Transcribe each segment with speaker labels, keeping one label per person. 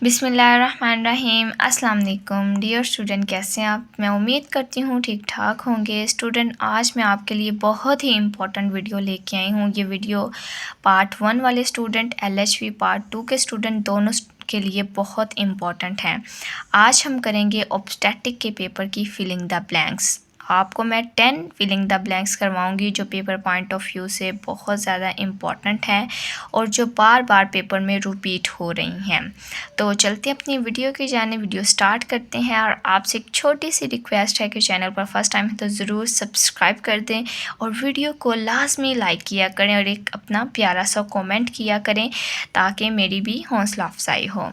Speaker 1: बिस्मिल्लाहिर्रहमानिर्रहीम। अस्सलाम वालेकुम डियर स्टूडेंट, कैसे हैं आप? मैं उम्मीद करती हूँ ठीक ठाक होंगे। स्टूडेंट, आज मैं आपके लिए बहुत ही इम्पोर्टेंट वीडियो लेके आई हूँ। ये वीडियो पार्ट 1 वाले स्टूडेंट, LHV पार्ट 2 के स्टूडेंट दोनों के लिए बहुत इम्पोर्टेंट हैं। आज हम करेंगे ऑब्स्टेटिक के पेपर की फिलिंग द ब्लैंक्स। आपको मैं 10 फिलिंग द ब्लैंक्स करवाऊंगी जो पेपर पॉइंट ऑफ व्यू से बहुत ज़्यादा इम्पॉर्टेंट हैं और जो बार बार पेपर में रिपीट हो रही हैं। तो चलते अपनी वीडियो की जाने, वीडियो स्टार्ट करते हैं। और आपसे एक छोटी सी रिक्वेस्ट है कि चैनल पर फर्स्ट टाइम है तो ज़रूर सब्सक्राइब कर दें और वीडियो को लाजमी लाइक किया करें और एक अपना प्यारा सा कमेंट किया करें ताकि मेरी भी हौसला अफजाई हो।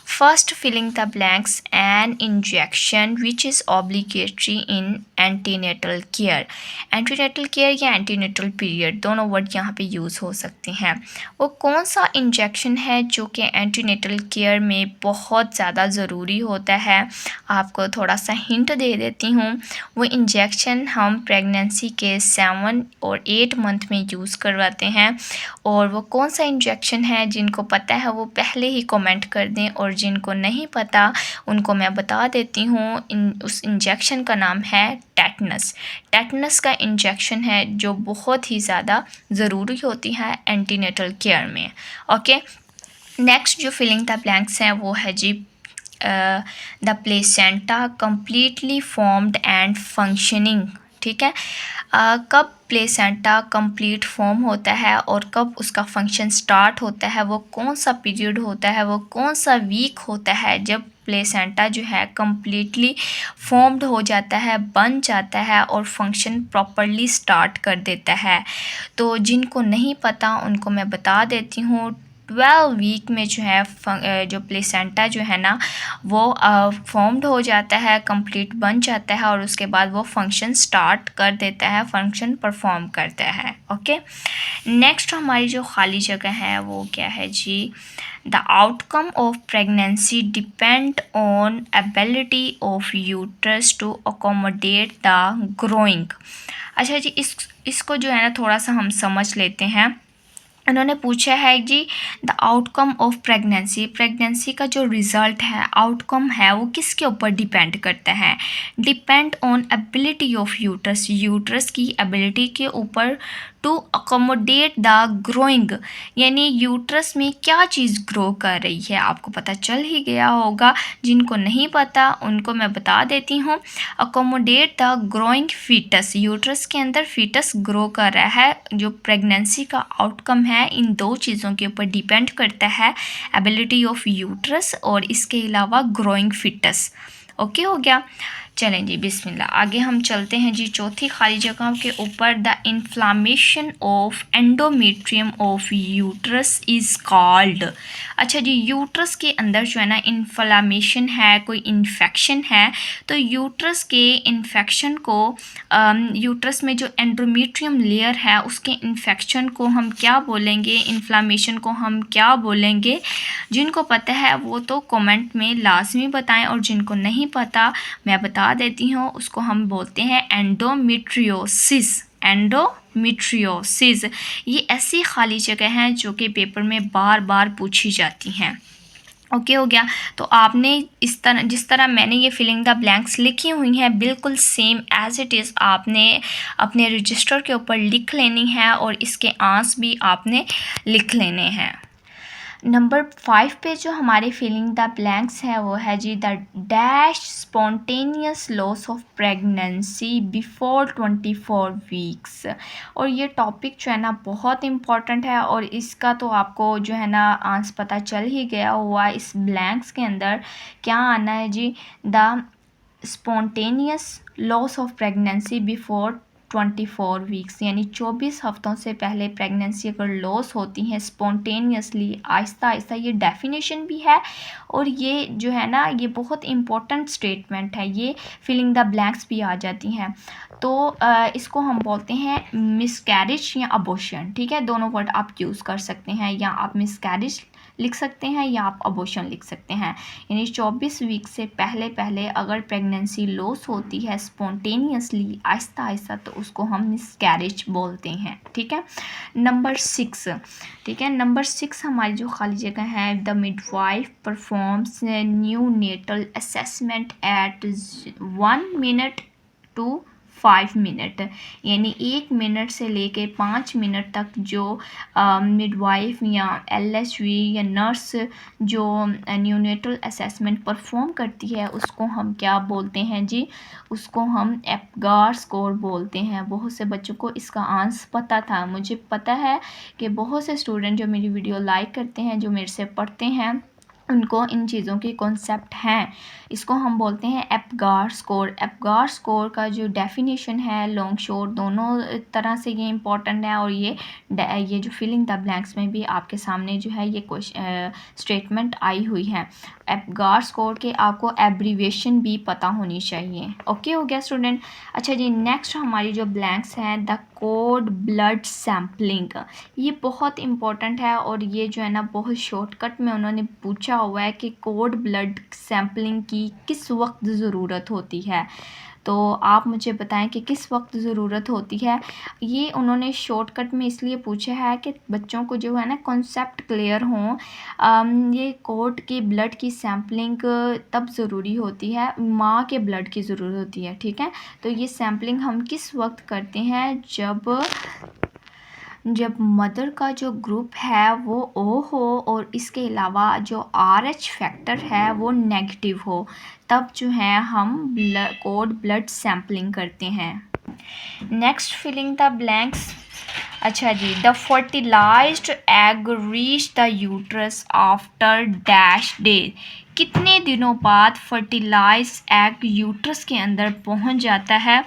Speaker 1: First, filling the blanks an injection which is obligatory in antenatal care. Antenatal care या एंटीनेटल पीरियड दोनों वर्ड यहाँ पे यूज़ हो सकते हैं। वो कौन सा इंजेक्शन है जो कि एंटीनेटल केयर में बहुत ज़्यादा ज़रूरी होता है? आपको थोड़ा सा हिंट दे देती हूँ। वो इंजेक्शन हम प्रेगनेंसी के 7 और 8 मंथ में यूज़ करवाते हैं। और वो कौन सा इंजेक्शन है, जिनको पता है वो पहले ही कमेंट कर दें और जिनको नहीं पता उनको मैं बता देती हूँ। उस इंजेक्शन का नाम है टेटनस। टेटनस का इंजेक्शन है जो बहुत ही ज़्यादा ज़रूरी होती है एंटीनेटल केयर में। ओके, नेक्स्ट जो फिलिंग द ब्लैंक्स हैं वो है जी the placenta completely formed and functioning. ठीक है, कब प्लेसेंटा कंप्लीट फॉर्म होता है और कब उसका फंक्शन स्टार्ट होता है, वो कौन सा पीरियड होता है, वो कौन सा वीक होता है जब प्लेसेंटा जो है कम्प्लीटली फॉर्म्ड हो जाता है, बन जाता है और फंक्शन प्रॉपरली स्टार्ट कर देता है। तो जिनको नहीं पता उनको मैं बता देती हूँ। 12 वीक में जो है जो प्लेसेंटा जो है ना वो फॉर्म्ड हो जाता है, कंप्लीट बन जाता है और उसके बाद वो फंक्शन स्टार्ट कर देता है, फंक्शन परफॉर्म करता है। ओके, नेक्स्ट हमारी जो खाली जगह है वो क्या है जी? The outcome of pregnancy depend on ability of uterus to accommodate the growing. अच्छा जी, इसको जो है ना थोड़ा सा हम समझ लेते हैं। उन्होंने पूछा है जी the outcome of pregnancy, pregnancy का जो रिज़ल्ट है, आउटकम है, वो किसके ऊपर डिपेंड करता है? Depend on ability of uterus, uterus की एबिलिटी के ऊपर टू अकोमोडेट द ग्रोइंग, यानी यूट्रस में क्या चीज़ ग्रो कर रही है। आपको पता चल ही गया होगा, जिनको नहीं पता उनको मैं बता देती हूँ। Accommodate the growing fetus, uterus के अंदर फीटस ग्रो कर रहा है। जो प्रेगनेंसी का आउटकम है इन दो चीज़ों के ऊपर डिपेंड करता है, एबिलिटी ऑफ यूट्रस और इसके अलावा ग्रोइंग फीटस। ओके हो गया। चलें जी, बिस्मिल्लाह, आगे हम चलते हैं जी चौथी खाली जगह के ऊपर। The inflammation of endometrium of uterus is called. अच्छा जी, यूट्रस के अंदर जो है ना इन्फ्लामेशन है, कोई इन्फेक्शन है, तो यूट्रस के इन्फेक्शन को यूट्रस में जो एंडोमेट्रियम लेयर है उसके इन्फेक्शन को हम क्या बोलेंगे, इन्फ्लामेशन को हम क्या बोलेंगे? जिनको पता है वो तो कमेंट में लाजमी बताएं और जिनको नहीं पता मैं बता देती हूँ, उसको हम बोलते हैं एंडोमेट्रियोसिस। एंडोमेट्रियोसिस ये ऐसी खाली जगह हैं जो कि पेपर में बार बार पूछी जाती हैं। ओके हो गया। तो आपने इस तरह, जिस तरह मैंने ये फिलिंग द ब्लैंक्स लिखी हुई हैं, बिल्कुल सेम एज इट इज़ आपने अपने रजिस्टर के ऊपर लिख लेनी है और इसके आंसर भी आपने लिख लेने हैं। नंबर 5 पे जो हमारे फिलिंग द ब्लैंक्स है वो है जी the dash spontaneous loss of pregnancy before 24 weeks. और ये टॉपिक जो है ना बहुत इम्पॉर्टेंट है और इसका तो आपको जो है ना आंसर पता चल ही गया हुआ। इस ब्लैंक्स के अंदर क्या आना है जी? The spontaneous loss of pregnancy before 24 weeks, यानी 24 हफ्तों से पहले प्रेगनेंसी अगर लॉस होती हैं स्पॉन्टेनियसली, आहिस्ता आहिस्ता, ये डेफिनेशन भी है और ये जो है ना ये बहुत इम्पोर्टेंट स्टेटमेंट है। ये फिलिंग द ब्लैंक्स भी आ जाती हैं। तो इसको हम बोलते हैं मिसकैरेज या अबॉर्शन। ठीक है, दोनों वर्ड आप यूज़ कर सकते हैं, या आप मिसकैरेज लिख सकते हैं या आप अबॉर्शन लिख सकते हैं। यानी 24 वीक से पहले पहले अगर प्रेगनेंसी लॉस होती है स्पॉन्टेनियसली आहिस्ता आहिस्ता तो उसको हम मिसकैरेज बोलते हैं। ठीक है, नंबर 6, ठीक है, नंबर 6 हमारी जो खाली जगह है, the midwife performs new natal assessment at 1 minute to 5 minute, यानी 1 मिनट से लेके 5 मिनट तक जो मिडवाइफ या LHV या नर्स जो न्यूनेटल असेसमेंट परफॉर्म करती है उसको हम क्या बोलते हैं जी, उसको हम एप्गार स्कोर बोलते हैं। बहुत से बच्चों को इसका आंसर पता था, मुझे पता है कि बहुत से स्टूडेंट जो मेरी वीडियो लाइक करते हैं, जो मेरे से पढ़ते हैं, उनको इन चीज़ों की कॉन्सेप्ट हैं। इसको हम बोलते हैं एप्गार स्कोर। एप्गार स्कोर का जो डेफिनेशन है लॉन्ग शॉर्ट दोनों तरह से ये इम्पॉर्टेंट है, और ये जो फिलिंग द ब्लैंक्स में भी आपके सामने जो है ये स्टेटमेंट आई हुई है। एप्गार स्कोर के आपको एब्रीवेशन भी पता होनी चाहिए। ओके हो गया स्टूडेंट। अच्छा जी, नेक्स्ट हमारी जो ब्लैंक्स हैं, द कोड ब्लड सैम्पलिंग, ये बहुत इम्पॉर्टेंट है और ये जो है ना बहुत शॉर्टकट में उन्होंने पूछा हुआ है कि कोड ब्लड सैम्पलिंग की किस वक्त ज़रूरत होती है। तो आप मुझे बताएं कि किस वक्त ज़रूरत होती है। ये उन्होंने शॉर्टकट में इसलिए पूछा है कि बच्चों को जो है ना कॉन्सेप्ट क्लियर हों। ये कोड की ब्लड की सैम्पलिंग तब ज़रूरी होती है, माँ के ब्लड की ज़रूरत होती है। ठीक है, तो ये सैम्पलिंग हम किस वक्त करते हैं, जब मदर का जो ग्रुप है वो O हो और इसके अलावा जो RH फैक्टर है वो नेगेटिव हो, तब जो है हम कोड ब्लड सैम्पलिंग करते हैं। Next filling the blanks. अच्छा जी, the fertilised egg reach the uterus after dash day, कितने दिनों बाद फर्टिलाइज एग यूट्रस के अंदर पहुंच जाता है।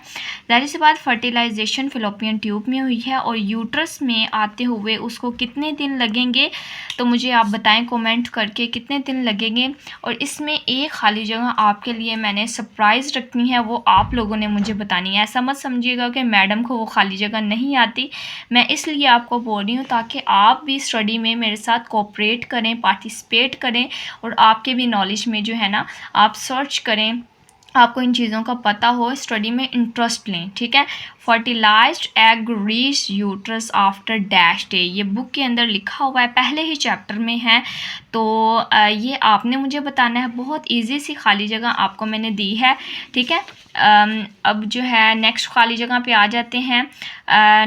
Speaker 1: जाहिर सी बात फर्टिलाइजेशन फिलोपियन ट्यूब में हुई है और यूट्रस में आते हुए उसको कितने दिन लगेंगे, तो मुझे आप बताएं कमेंट करके कितने दिन लगेंगे। और इसमें एक खाली जगह आपके लिए मैंने सरप्राइज़ रखनी है, वो आप लोगों ने मुझे बतानी है। ऐसा मत समझिएगा कि मैडम को वो खाली जगह नहीं आती, मैं इसलिए आपको बोल रही हूँ ताकि आप भी स्टडी में मेरे साथ कोऑपरेट करें, पार्टिसिपेट करें और आपके भी नॉलेज में जो है ना आप सर्च करें, आपको इन चीज़ों का पता हो, स्टडी में इंटरेस्ट लें। ठीक है, fertilised egg reach uterus after dash day, ये बुक के अंदर लिखा हुआ है, पहले ही चैप्टर में है। तो ये आपने मुझे बताना है, बहुत इजी सी खाली जगह आपको मैंने दी है। ठीक है, अब जो है नेक्स्ट खाली जगह पे आ जाते हैं।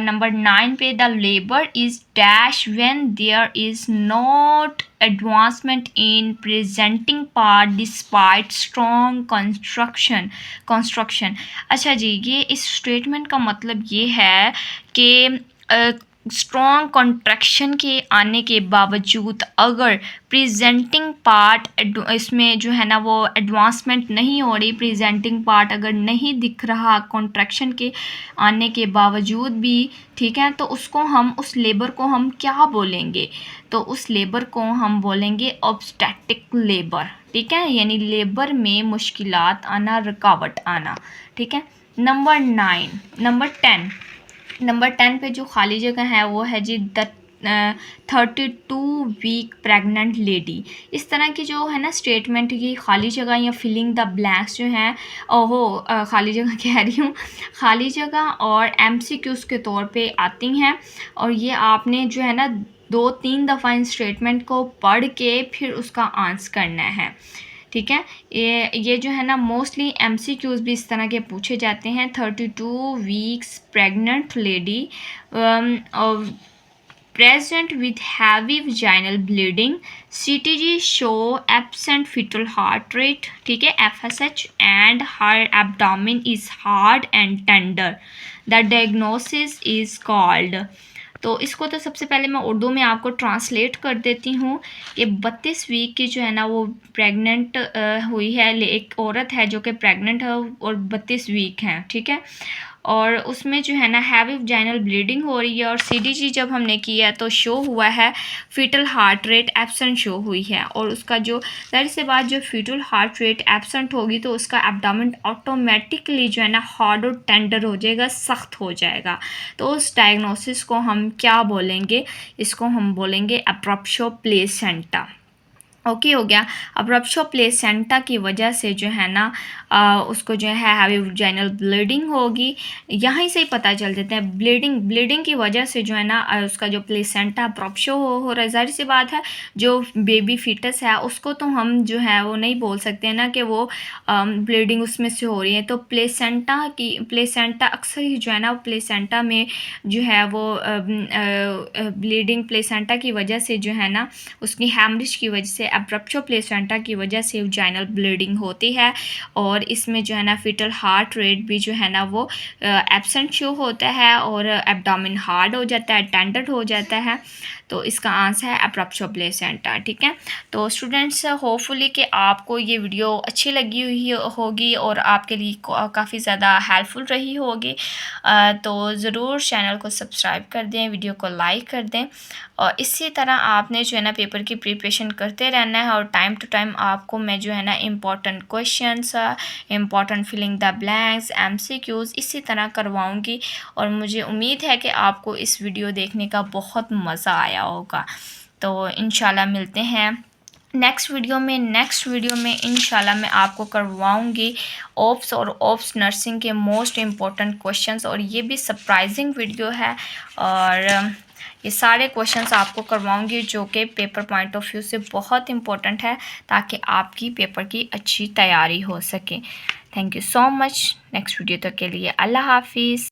Speaker 1: नंबर 9 पे, the labour is dash when there is not advancement in presenting part despite strong construction. अच्छा जी, ये इस स्टेटमेंट का मतलब ये है कि स्ट्रॉन्ग कॉन्ट्रैक्शन के आने के बावजूद अगर प्रेजेंटिंग पार्ट इसमें जो है ना वो एडवांसमेंट नहीं हो रही, प्रेजेंटिंग पार्ट अगर नहीं दिख रहा कॉन्ट्रैक्शन के आने के बावजूद भी, ठीक है, तो उसको हम उस लेबर को हम क्या बोलेंगे, तो उस लेबर को हम बोलेंगे ऑब्स्टेटिक लेबर। ठीक है, यानी लेबर में मुश्किलात आना, रुकावट आना। ठीक है, नंबर 10 पे जो खाली जगह है वो है जी, द 32 वीक प्रेग्नेंट लेडी। इस तरह की जो है ना स्टेटमेंट, ये खाली जगह या फिलिंग द ब्लैंक्स जो हैं, खाली जगह कह रही हूँ, खाली जगह और MCQs के तौर पे आती हैं। और ये आपने जो है ना 2-3 दफ़ा इन स्टेटमेंट को पढ़ के फिर उसका आंसर करना है। ठीक है, ये जो है ना मोस्टली MCQs भी इस तरह के पूछे जाते हैं। 32 weeks pregnant lady present with heavy vaginal bleeding, CTG show absent fetal heart rate, ठीक है, FSH, and her abdomen is hard and tender. The diagnosis is called, तो इसको तो सबसे पहले मैं उर्दू में आपको ट्रांसलेट कर देती हूँ। ये 32 वीक की जो है ना वो प्रेग्नेंट हुई है, एक औरत है जो कि प्रेग्नेंट है और 32 वीक हैं। ठीक है, और उसमें जो है ना हैवी वजाइनल ब्लीडिंग हो रही है और CDG जब हमने किया तो शो हुआ है fetal heart rate absent show हुई है। और उसका जो ज़ाहिर सी बात जो फीटल हार्ट रेट एब्सेंट होगी तो उसका एब्डोमेन ऑटोमेटिकली जो है ना हार्ड और टेंडर हो जाएगा, सख्त हो जाएगा। तो उस डायग्नोसिस को हम क्या बोलेंगे, इसको हम बोलेंगे अब्रप्शो प्लेसेंटा। ओके हो गया। अब रप्चर प्लेसेंटा की वजह से जो है ना उसको जो है हैवी वजाइनल ब्लीडिंग होगी। यहाँ से ही पता चल देते हैं ब्लीडिंग की वजह से जो है ना उसका जो प्लेसेंटा रप्चर हो रहा है। ज़ाहिर सी बात है जो बेबी फीटस है उसको तो हम जो है वो नहीं बोल सकते ना कि वो ब्लीडिंग उसमें से हो रही है। तो प्लेसेंटा अक्सर ही जो है ना प्लेसेंटा में जो है वो ब्लीडिंग प्लेसेंटा की वजह से जो है ना उसकी हैमरेज की वजह से अब्रप्शो प्लेसेंटा की वजह से वजाइनल ब्लीडिंग होती है। और इसमें जो है ना फीटल हार्ट रेट भी जो है ना वो एब्सेंट शो होता है और एब्डोमेन हार्ड हो जाता है, टेंडर हो जाता है। तो इसका आंसर है अब्रप्शो प्लेसेंटा। ठीक है, तो स्टूडेंट्स होपफुली कि आपको ये वीडियो अच्छी लगी हुई होगी और आपके लिए काफ़ी ज़्यादा हेल्पफुल रही होगी। तो ज़रूर चैनल को सब्सक्राइब कर दें, वीडियो को लाइक कर दें और इसी तरह आपने जो है ना पेपर की प्रिपरेशन करते रहना है। और टाइम टू टाइम आपको मैं जो है ना important questions, important filling the blanks, MCQs इसी तरह करवाऊंगी। और मुझे उम्मीद है कि आपको इस वीडियो देखने का बहुत मज़ा आया होगा। तो इंशाल्लाह मिलते हैं नेक्स्ट वीडियो में इंशाल्लाह मैं आपको करवाऊंगी ओप्स और ओप्स नर्सिंग के मोस्ट इम्पॉर्टेंट क्वेश्चंस। और ये भी सरप्राइजिंग वीडियो है और ये सारे क्वेश्चंस आपको करवाऊंगी जो कि पेपर पॉइंट ऑफ व्यू से बहुत इम्पोर्टेंट है ताकि आपकी पेपर की अच्छी तैयारी हो सके। Thank you so much. Next video तक के लिए अल्लाह हाफिज़।